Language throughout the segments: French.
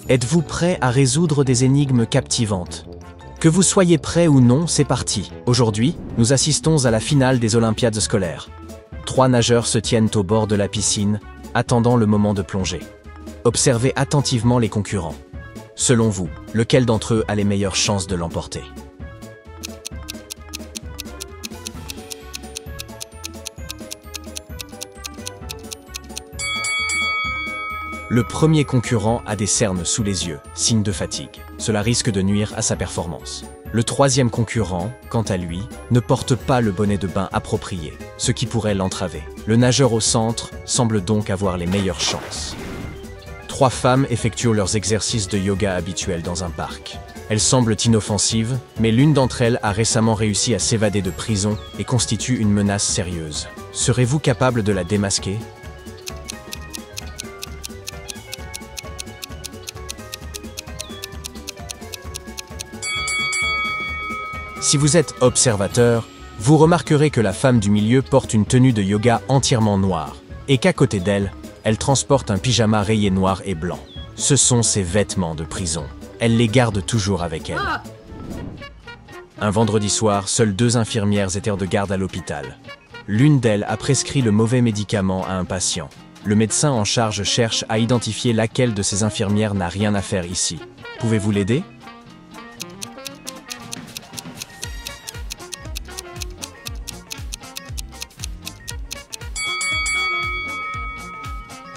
Êtes-vous prêt à résoudre des énigmes captivantes? Que vous soyez prêt ou non, c'est parti. Aujourd'hui, nous assistons à la finale des Olympiades scolaires. 3 nageurs se tiennent au bord de la piscine, attendant le moment de plongée. Observez attentivement les concurrents. Selon vous, lequel d'entre eux a les meilleures chances de l'emporter? Le premier concurrent a des cernes sous les yeux, signe de fatigue. Cela risque de nuire à sa performance. Le troisième concurrent, quant à lui, ne porte pas le bonnet de bain approprié, ce qui pourrait l'entraver. Le nageur au centre semble donc avoir les meilleures chances. 3 femmes effectuent leurs exercices de yoga habituels dans un parc. Elles semblent inoffensives, mais l'une d'entre elles a récemment réussi à s'évader de prison et constitue une menace sérieuse. Serez-vous capable de la démasquer? Si vous êtes observateur, vous remarquerez que la femme du milieu porte une tenue de yoga entièrement noire, et qu'à côté d'elle, elle transporte un pyjama rayé noir et blanc. Ce sont ses vêtements de prison. Elle les garde toujours avec elle. Un vendredi soir, seules 2 infirmières étaient de garde à l'hôpital. L'une d'elles a prescrit le mauvais médicament à un patient. Le médecin en charge cherche à identifier laquelle de ces infirmières n'a rien à faire ici. Pouvez-vous l'aider?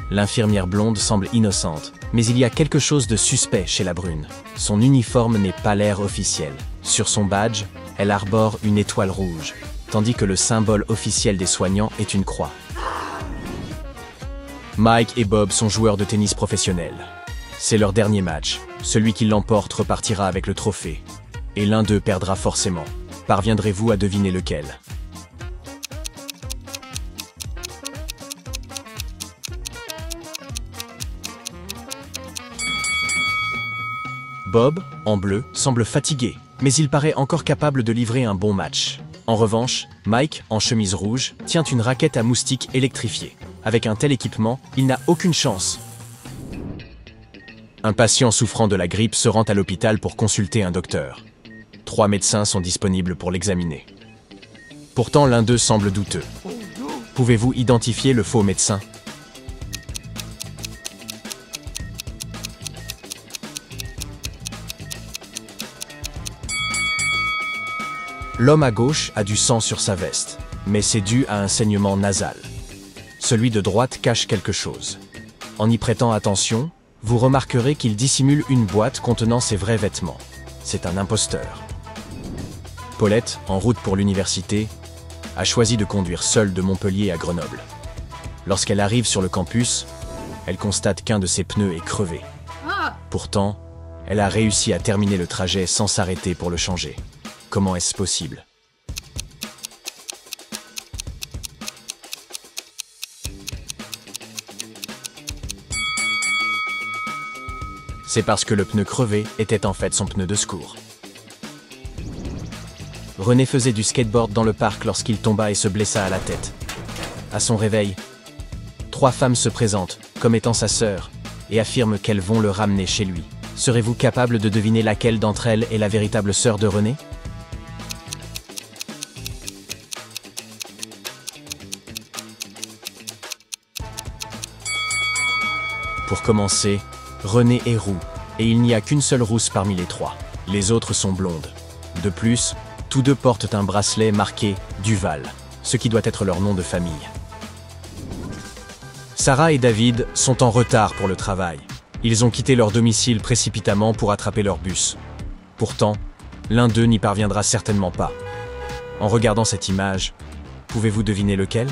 L'infirmière blonde semble innocente, mais il y a quelque chose de suspect chez la brune. Son uniforme n'est pas l'air officiel. Sur son badge, elle arbore une étoile rouge, tandis que le symbole officiel des soignants est une croix. Mike et Bob sont joueurs de tennis professionnels. C'est leur dernier match. Celui qui l'emporte repartira avec le trophée. Et l'un d'eux perdra forcément. Parviendrez-vous à deviner lequel? Bob, en bleu, semble fatigué, mais il paraît encore capable de livrer un bon match. En revanche, Mike, en chemise rouge, tient une raquette à moustiques électrifiée. Avec un tel équipement, il n'a aucune chance. Un patient souffrant de la grippe se rend à l'hôpital pour consulter un docteur. 3 médecins sont disponibles pour l'examiner. Pourtant, l'un d'eux semble douteux. Pouvez-vous identifier le faux médecin? L'homme à gauche a du sang sur sa veste, mais c'est dû à un saignement nasal. Celui de droite cache quelque chose. En y prêtant attention, vous remarquerez qu'il dissimule une boîte contenant ses vrais vêtements. C'est un imposteur. Paulette, en route pour l'université, a choisi de conduire seule de Montpellier à Grenoble. Lorsqu'elle arrive sur le campus, elle constate qu'un de ses pneus est crevé. Pourtant, elle a réussi à terminer le trajet sans s'arrêter pour le changer. Comment est-ce possible? C'est parce que le pneu crevé était en fait son pneu de secours. René faisait du skateboard dans le parc lorsqu'il tomba et se blessa à la tête. À son réveil, 3 femmes se présentent, comme étant sa sœur, et affirment qu'elles vont le ramener chez lui. Serez-vous capable de deviner laquelle d'entre elles est la véritable sœur de René? Pour commencer, René est roux, et il n'y a qu'une seule rousse parmi les 3. Les autres sont blondes. De plus, tous 2 portent un bracelet marqué « Duval », ce qui doit être leur nom de famille. Sarah et David sont en retard pour le travail. Ils ont quitté leur domicile précipitamment pour attraper leur bus. Pourtant, l'un d'eux n'y parviendra certainement pas. En regardant cette image, pouvez-vous deviner lequel?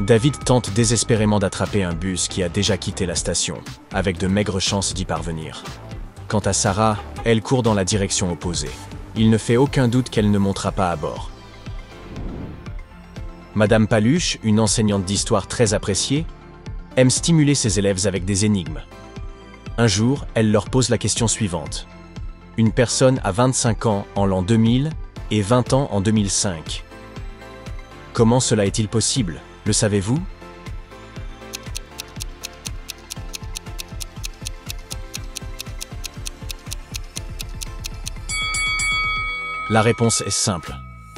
David tente désespérément d'attraper un bus qui a déjà quitté la station, avec de maigres chances d'y parvenir. Quant à Sarah, elle court dans la direction opposée. Il ne fait aucun doute qu'elle ne montera pas à bord. Madame Paluche, une enseignante d'histoire très appréciée, aime stimuler ses élèves avec des énigmes. Un jour, elle leur pose la question suivante. Une personne a 25 ans en l'an 2000 et 20 ans en 2005. Comment cela est-il possible? Le savez-vous? La réponse est simple.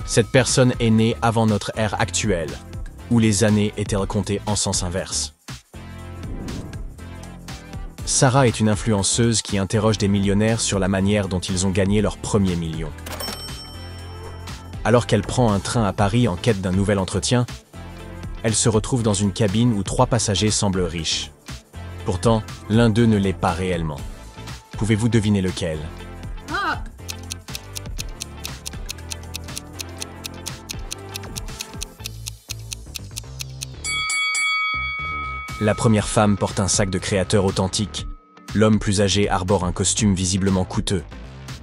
Cette personne est née avant notre ère actuelle, où les années étaient comptées en sens inverse. Sarah est une influenceuse qui interroge des millionnaires sur la manière dont ils ont gagné leurs premiers millions. Alors qu'elle prend un train à Paris en quête d'un nouvel entretien, elle se retrouve dans une cabine où 3 passagers semblent riches. Pourtant, l'un d'eux ne l'est pas réellement. Pouvez-vous deviner lequel? La première femme porte un sac de créateur authentique. L'homme plus âgé arbore un costume visiblement coûteux.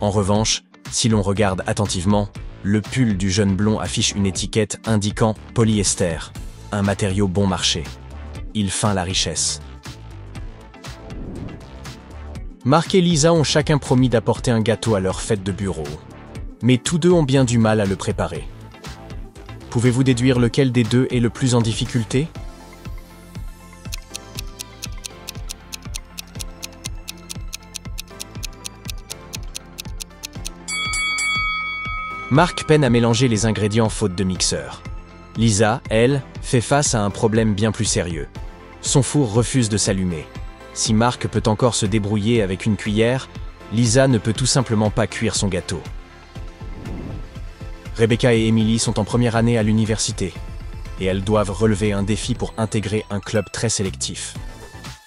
En revanche, si l'on regarde attentivement, le pull du jeune blond affiche une étiquette indiquant polyester, un matériau bon marché. Il feint la richesse. Marc et Lisa ont chacun promis d'apporter un gâteau à leur fête de bureau. Mais tous deux ont bien du mal à le préparer. Pouvez-vous déduire lequel des deux est le plus en difficulté? Marc peine à mélanger les ingrédients faute de mixeur. Lisa, elle, fait face à un problème bien plus sérieux. Son four refuse de s'allumer. Si Marc peut encore se débrouiller avec une cuillère, Lisa ne peut tout simplement pas cuire son gâteau. Rebecca et Emily sont en première année à l'université, et elles doivent relever un défi pour intégrer un club très sélectif.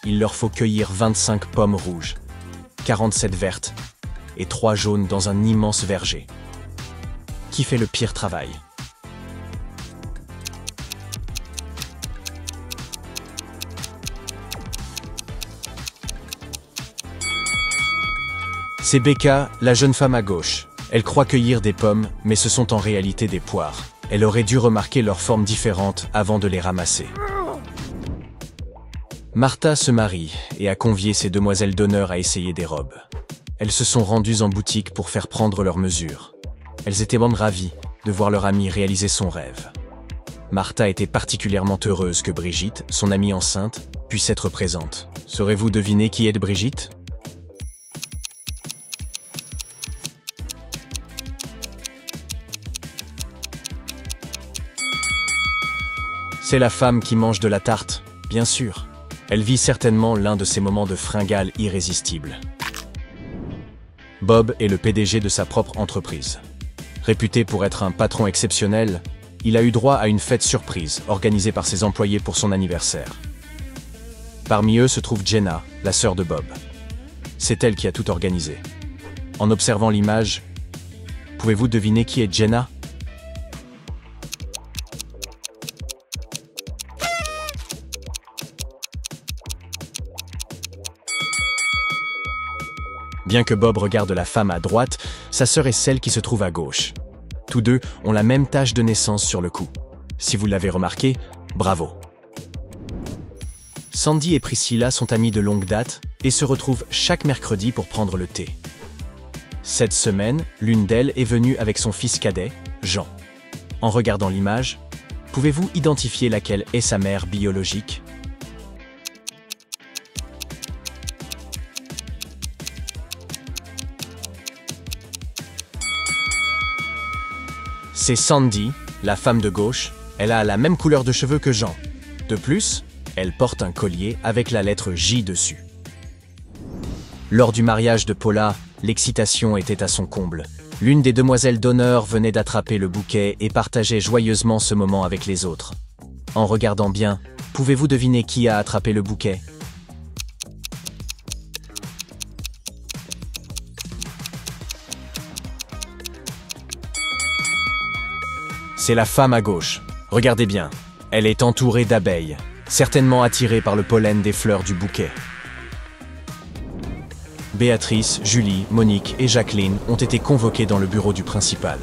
Il leur faut cueillir 25 pommes rouges, 47 vertes et 3 jaunes dans un immense verger. Qui fait le pire travail? C'est Becca, la jeune femme à gauche. Elle croit cueillir des pommes, mais ce sont en réalité des poires. Elle aurait dû remarquer leurs formes différentes avant de les ramasser. Martha se marie et a convié ses demoiselles d'honneur à essayer des robes. Elles se sont rendues en boutique pour faire prendre leurs mesures. Elles étaient même ravies de voir leur amie réaliser son rêve. Martha était particulièrement heureuse que Brigitte, son amie enceinte, puisse être présente. Saurez-vous deviner qui est Brigitte? C'est la femme qui mange de la tarte, bien sûr. Elle vit certainement l'un de ces moments de fringale irrésistibles. Bob est le PDG de sa propre entreprise. Réputé pour être un patron exceptionnel, il a eu droit à une fête surprise organisée par ses employés pour son anniversaire. Parmi eux se trouve Jenna, la sœur de Bob. C'est elle qui a tout organisé. En observant l'image, pouvez-vous deviner qui est Jenna? Bien que Bob regarde la femme à droite, sa sœur est celle qui se trouve à gauche. Tous deux ont la même tache de naissance sur le cou. Si vous l'avez remarqué, bravo. Sandy et Priscilla sont amies de longue date et se retrouvent chaque mercredi pour prendre le thé. Cette semaine, l'une d'elles est venue avec son fils cadet, Jean. En regardant l'image, pouvez-vous identifier laquelle est sa mère biologique? C'est Sandy, la femme de gauche. Elle a la même couleur de cheveux que Jean. De plus, elle porte un collier avec la lettre J dessus. Lors du mariage de Paula, l'excitation était à son comble. L'une des demoiselles d'honneur venait d'attraper le bouquet et partageait joyeusement ce moment avec les autres. En regardant bien, pouvez-vous deviner qui a attrapé le bouquet? C'est la femme à gauche. Regardez bien, elle est entourée d'abeilles, certainement attirée par le pollen des fleurs du bouquet. Béatrice, Julie, Monique et Jacqueline ont été convoquées dans le bureau du principal.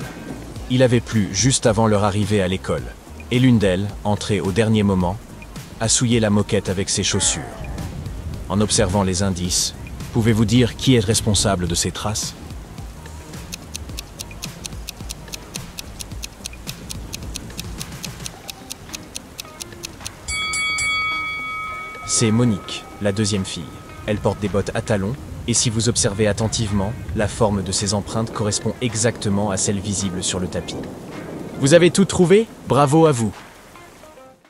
Il avait plu juste avant leur arrivée à l'école, et l'une d'elles, entrée au dernier moment, a souillé la moquette avec ses chaussures. En observant les indices, pouvez-vous dire qui est responsable de ces traces? C'est Monique, la deuxième fille. Elle porte des bottes à talons, et si vous observez attentivement, la forme de ses empreintes correspond exactement à celle visible sur le tapis. Vous avez tout trouvé? Bravo à vous!